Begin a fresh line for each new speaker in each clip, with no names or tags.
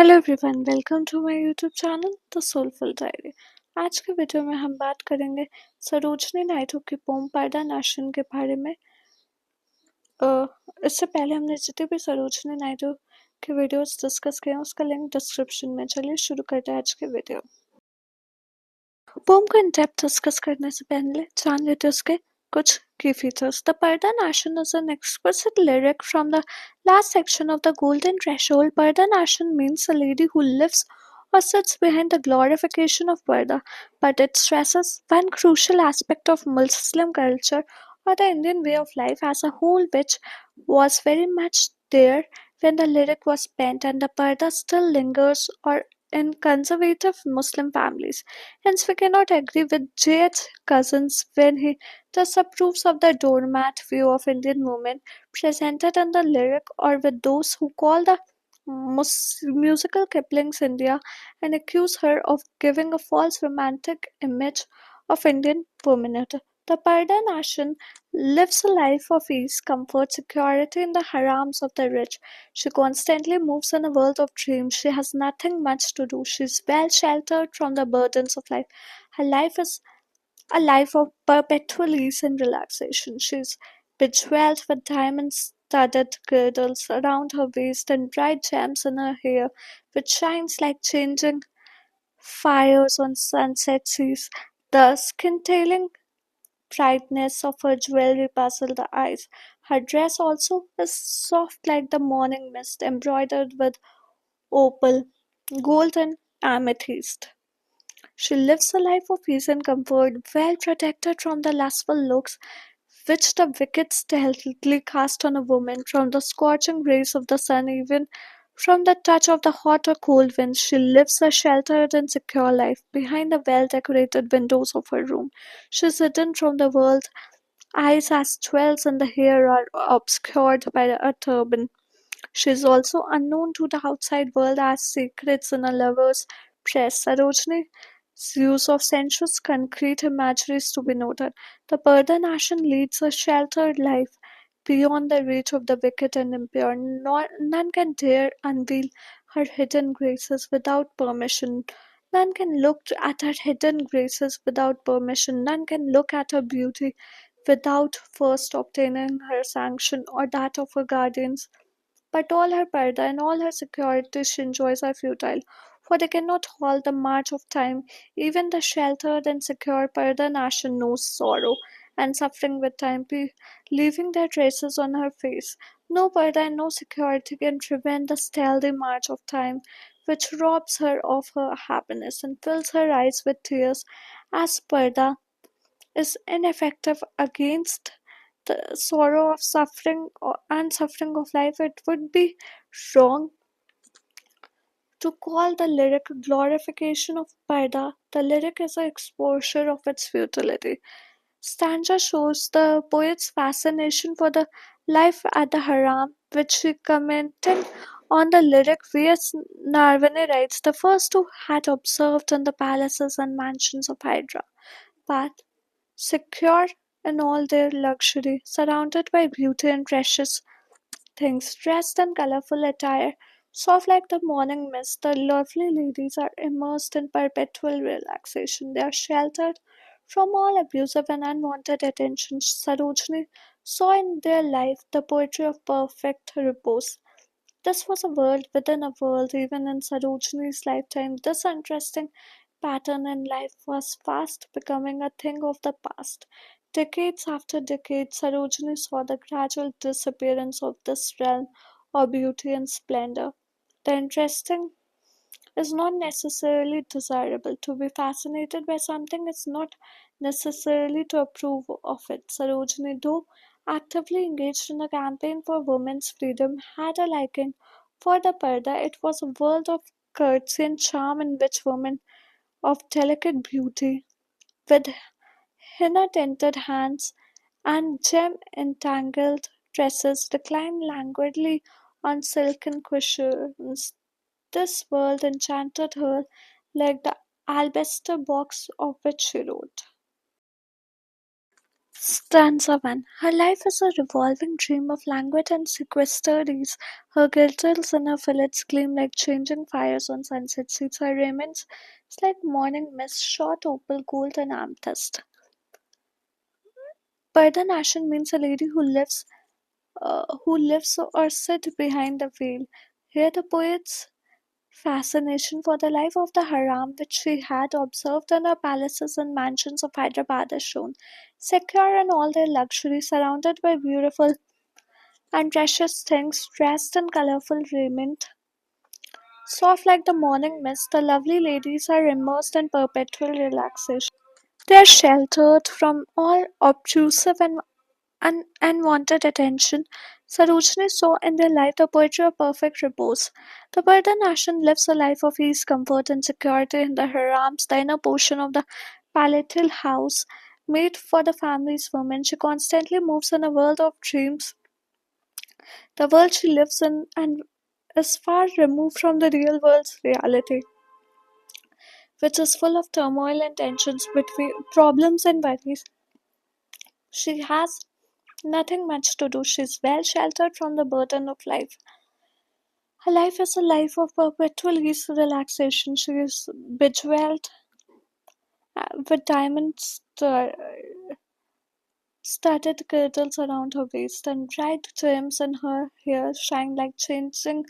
Hello everyone, welcome to my YouTube channel the soulful diary. आज के video में हम बात करेंगे सरोजनी नायडू की पोम पर्दा नाशन के बारे में। अ, इससे पहले हमने जितने भी सरोजनी नायडू के वीडियोस डिस्कस किए हैं उसका लिंक डिस्क्रिप्शन में। चलिए शुरू करते हैं आज के वीडियो। पोम को इन डेप्थ डिस्कस करने से पहले जान लेते हैं उसके कुछ key features. The Pardah Nashin is an explicit lyric from the last section of the Golden Threshold. Pardah Nashin means a lady who lives or sits behind the glorification of Pardah, but it stresses one crucial aspect of Muslim culture or the Indian way of life as a whole, which was very much there when the lyric was penned, and the Pardah still lingers or in conservative Muslim families. Hence, we cannot agree with J.H. Cousins when he disapproves of the doormat view of Indian women presented in the lyric, or with those who call the musical Kipling's India and accuse her of giving a false romantic image of Indian womanhood. The Parda Nashin lives a life of ease, comfort, security in the harams of the rich. She constantly moves in a world of dreams. She has nothing much to do. She is well sheltered from the burdens of life. Her life is a life of perpetual ease and relaxation. She is bejeweled with diamond-studded girdles around her waist and bright gems in her hair, which shines like changing fires on sunset seas. The scintillating brightness of her jewelry puzzled the eyes. Her dress also is soft like the morning mist, embroidered with opal, gold, and amethyst. She lives a life of ease and comfort, well protected from the lustful looks which the wicked stealthily cast on a woman, from the scorching rays of the sun, even from the touch of the hot or cold winds. She lives a sheltered and secure life behind the well decorated windows of her room. She is hidden from the world. Eyes as jewels and the hair are obscured by a turban. She is also unknown to the outside world as secrets in a lover's press. Sarojini's use of sensuous concrete imagery is to be noted. The Parda Nation leads a sheltered life beyond the reach of the wicked and impure. None can dare unveil her hidden graces without permission. None can look at her hidden graces without permission. None can look at her beauty without first obtaining her sanction or that of her guardians. But all her parda and all her security she enjoys are futile, for they cannot halt the march of time. Even the sheltered and secure Parda Nation knows sorrow and suffering with time, leaving their traces on her face. No Parda and no security can prevent the stealthy march of time, which robs her of her happiness and fills her eyes with tears, as Parda is ineffective against the sorrow of and suffering of life. It would be wrong to call the lyric glorification of Paida. The lyric is an exposure of its futility. Stanza shows the poet's fascination for the life at the haram, which she commenting on the lyric V.S. Narvane writes, the first two had observed in the palaces and mansions of Hyderabad, secure in all their luxury, surrounded by beauty and precious things, dressed in colorful attire, soft like the morning mist, the lovely ladies are immersed in perpetual relaxation. They are sheltered from all abusive and unwanted attention. Sarojini saw in their life the poetry of perfect repose. This was a world within a world. Even in Sarojini's lifetime, this interesting pattern in life was fast becoming a thing of the past. Decades after decades, Sarojini saw the gradual disappearance of this realm of beauty and splendor. The interesting is not necessarily desirable. To be fascinated by something is not necessarily to approve of it. Sarojini, though actively engaged in a campaign for women's freedom, had a liking for the Parda. It was a world of courtesy and charm in which women of delicate beauty, with henna tinted hands and gem entangled tresses, reclined languidly on silken cushions. This world enchanted her like the alabaster box of which she wrote. Stanza 1. Her life is a revolving dream of languid and sequestered ease. Her girdles and her fillets gleam like changing fires on sunset seas. Her raiments is like morning mist, short opal, gold, and amethyst. Pardah Nashin means a lady who lives or sit behind the veil. Here the poet's fascination for the life of the haram which she had observed in her palaces and mansions of Hyderabad is shown. Secure in all their luxury, surrounded by beautiful and precious things, dressed in colorful raiment, soft like the morning mist, the lovely ladies are immersed in perpetual relaxation. They are sheltered from all obtrusive and unwanted attention. Sarojini saw in their life the poetry of perfect repose. The Parda Nation lives a life of ease, comfort, and security in the harams, the inner portion of the palatal house made for the family's women. She constantly moves in a world of dreams. The world she lives in and is far removed from the real world's reality, which is full of turmoil and tensions between problems and worries. She has nothing much to do. She's well sheltered from the burden of life. Her life is a life of perpetual ease, relaxation. She is bejeweled with diamonds studded girdles around her waist, and bright gems in her hair shine like changing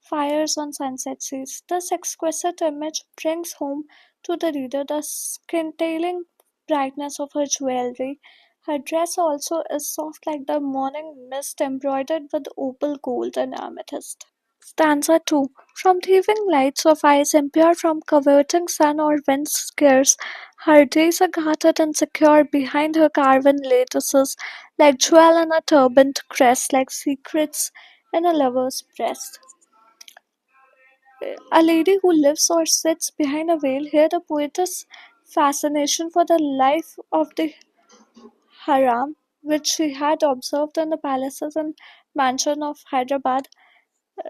fires on sunset seas. This exquisite image brings home to the reader the scintillating brightness of her jewelry. Her dress also is soft like the morning mist, embroidered with opal, gold, and amethyst. Stanza 2. From thieving lights of eyes impure from coveting sun or wind scares, her days are guarded and secure behind her carven lattices, like jewel in a turbaned crest, like secrets in a lover's breast. A lady who lives or sits behind a veil, here the poetess' fascination for the life of the haram, which she had observed in the palaces and mansion of Hyderabad,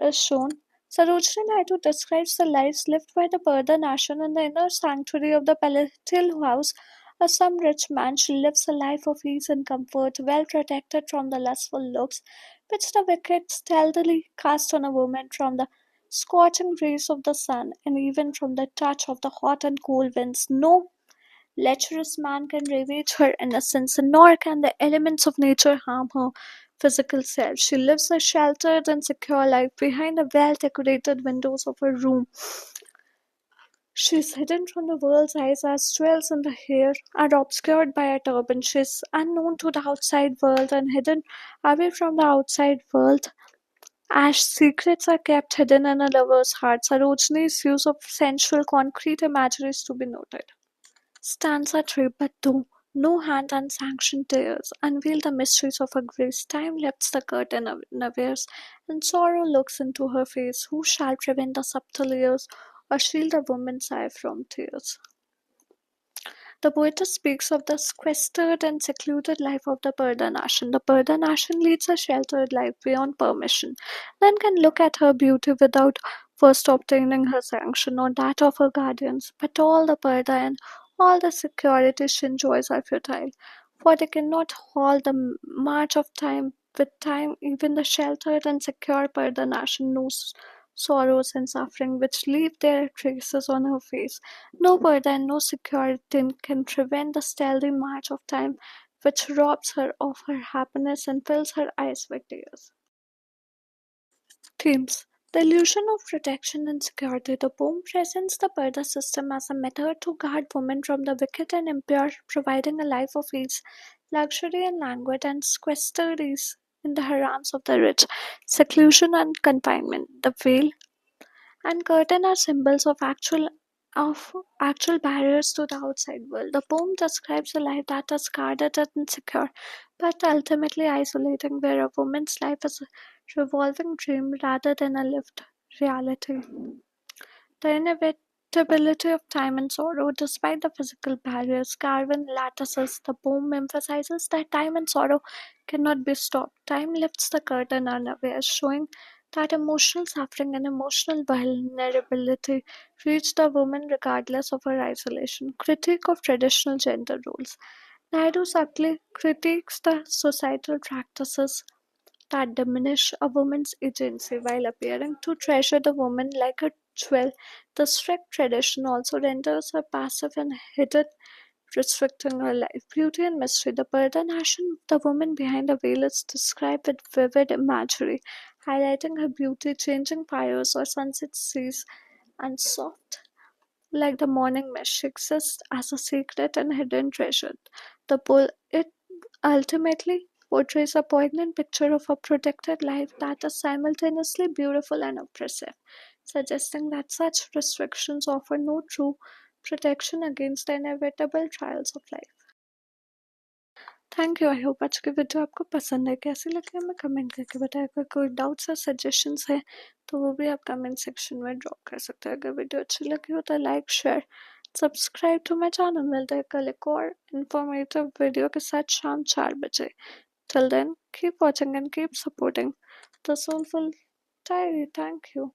is shown. Sarojini Naidu describes the lives lived by the Parda Nation in the inner sanctuary of the Palatal House. As some rich man, she lives a life of ease and comfort, well protected from the lustful looks which the wicked stealthily cast on a woman from the scorching rays of the sun, and even from the touch of the hot and cold winds. No lecherous man can ravage her innocence, nor can the elements of nature harm her physical self. She lives a sheltered and secure life behind the well decorated windows of her room. She is hidden from the world's eyes as jewels in the hair are obscured by a turban. She is unknown to the outside world and hidden away from the outside world. As secrets are kept hidden in a lover's heart, Sarojini's use of sensual concrete imagery is to be noted. Stanza 3. But though no hand unsanctioned tears unveil the mysteries of her grace, time lifts the curtain unawares, and sorrow looks into her face. Who shall prevent the subtle years, or shield a woman's eye from tears? The poetess speaks of the sequestered and secluded life of the Parda Nashin. The Parda Nashin leads a sheltered life beyond permission. None can look at her beauty without first obtaining her sanction or that of her guardians. But all the Parda and all the security she enjoys are futile, for they cannot halt the march of time. With time, even the sheltered and secure Parda Nashin knows sorrows and suffering which leave their traces on her face. No burden and no security can prevent the stealthy march of time which robs her of her happiness and fills her eyes with tears. Themes: the illusion of protection and security. The poem presents the Parda system as a method to guard women from the wicked and impure, providing a life of ease, luxury, and languid and sequestered ease in the harems of the rich, seclusion and confinement. The veil and curtain are symbols of actual barriers to the outside world. The poem describes a life that is guarded and secure, but ultimately isolating, where a woman's life is a revolving dream rather than a lived reality. The inevitability of time and sorrow, despite the physical barriers, carven lattices, the poem emphasizes that time and sorrow cannot be stopped. Time lifts the curtain unawares, showing that emotional suffering and emotional vulnerability reach the woman regardless of her isolation. Critique of traditional gender roles. Naidu subtly critiques the societal practices that diminish a woman's agency while appearing to treasure the woman like a jewel. The strict tradition also renders her passive and hidden, restricting her life. Beauty and mystery. The Pardah Nashin, the woman behind the veil, is described with vivid imagery, highlighting her beauty, changing fires or sunset seas, and soft like the morning mist. She exists as a secret and hidden treasure. The bull it ultimately portrays a poignant picture of a protected life that is simultaneously beautiful and oppressive, suggesting that such restrictions offer no true protection against the inevitable trials of life. Thank you. I hope आज की video आपको पसंद है। कैसी लगी हमें comment करके बताएं। अगर कोई डाउट्स या सजेशंस है तो वो भी आप कमेंट सेक्शन में ड्रॉप कर सकते हैं। अगर वीडियो अच्छी लगी हो तो like share subscribe to my channel. मिलते हैं कल एक और इन्फॉर्मेटिव वीडियो के साथ शाम 4 बजे। Till then, keep watching and keep supporting the Soulful Diary. Thank you.